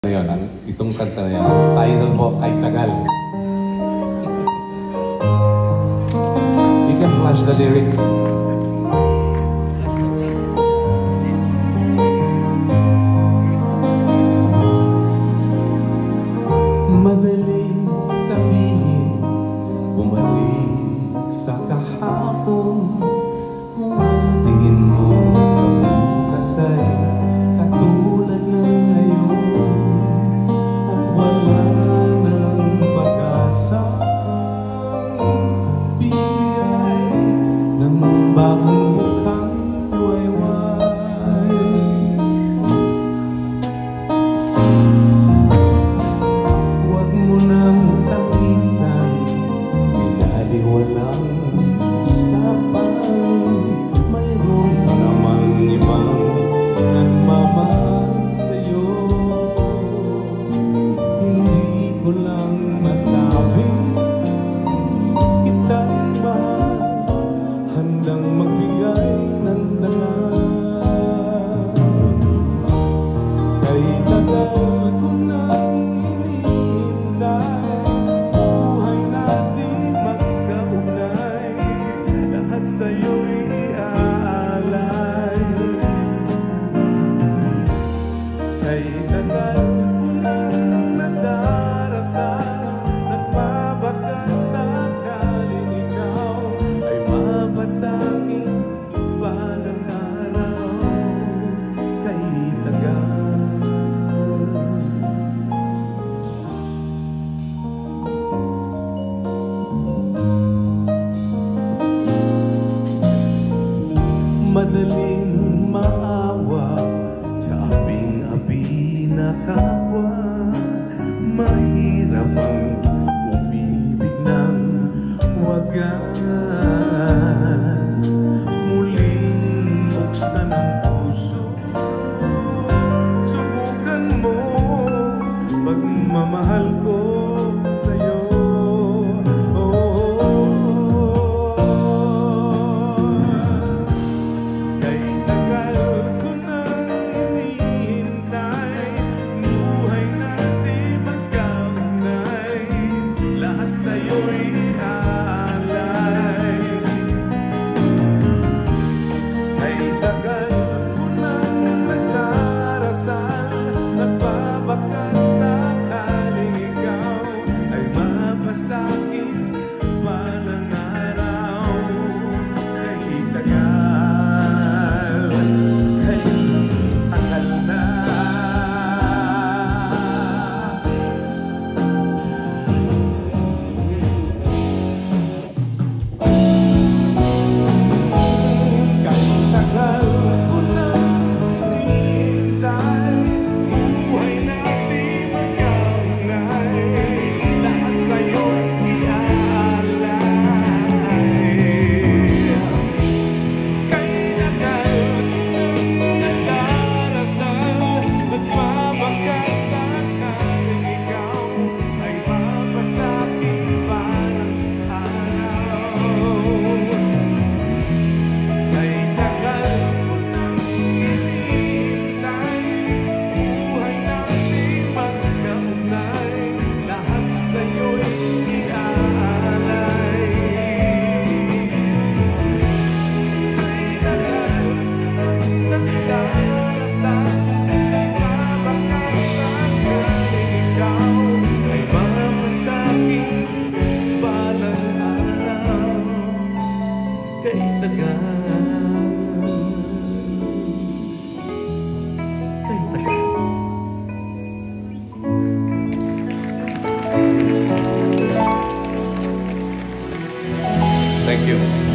Yun, itong kanta na yan, title mo ay Tagal. You can flash the lyrics. Madaling sabihin, bumalik sa kahapon. Kung ang tingin mo sa bukas ay katulad ng ngayon, at wala nang pag-asang bibigay ng bagong mukhang wayway. Huwag mo nang tapisan, pinaliwalang usapan. Mayroon pa namang ibang nagmamahal sa'yo. Hindi ko lang masabi kita'y mahal, handang magbigay ng dala. Kay tagal ko nang hinihintay, buhay natin magkaugnay, lahat sa'yo'y iaalay. Kay tagal ko nang nadarasal, nagbabakas sakaling ikaw ay mapasakin pa ng araw. Kay tagal. Madaling maawa sa abing-abi na kapwa. Mahirap ang umibig ng wagas. Muling buksan ang puso, subukan mo pagmamahal ko sa'yo. Kay tagal ko nang hinihintay, buhay natin magkaugnay, lahat sa'yo'y iaalay. Kay tagal ko nang nagdarasal, nagbabakas sakaling ikaw ay mapasakin pa ng araw. Kay tagal, kay tagal na. Kay tagal ko nang hinihintay, buhay natin magkaugnay, lahat sa'yo'y iaalay. Kay tagal ko nang nagdarasal, nagbabakas sakaling ikaw ay mapasakin pa ng araw. Kay tagal ko nang hinihintay, buhay natin magkaugnay, lahat sa'yo'y iaalay. Kay tagal nang nagdarasal, nagbabakas sakaling ikaw ay mapasakin pa ng araw. Kay tagal, kay tagal. Thank you.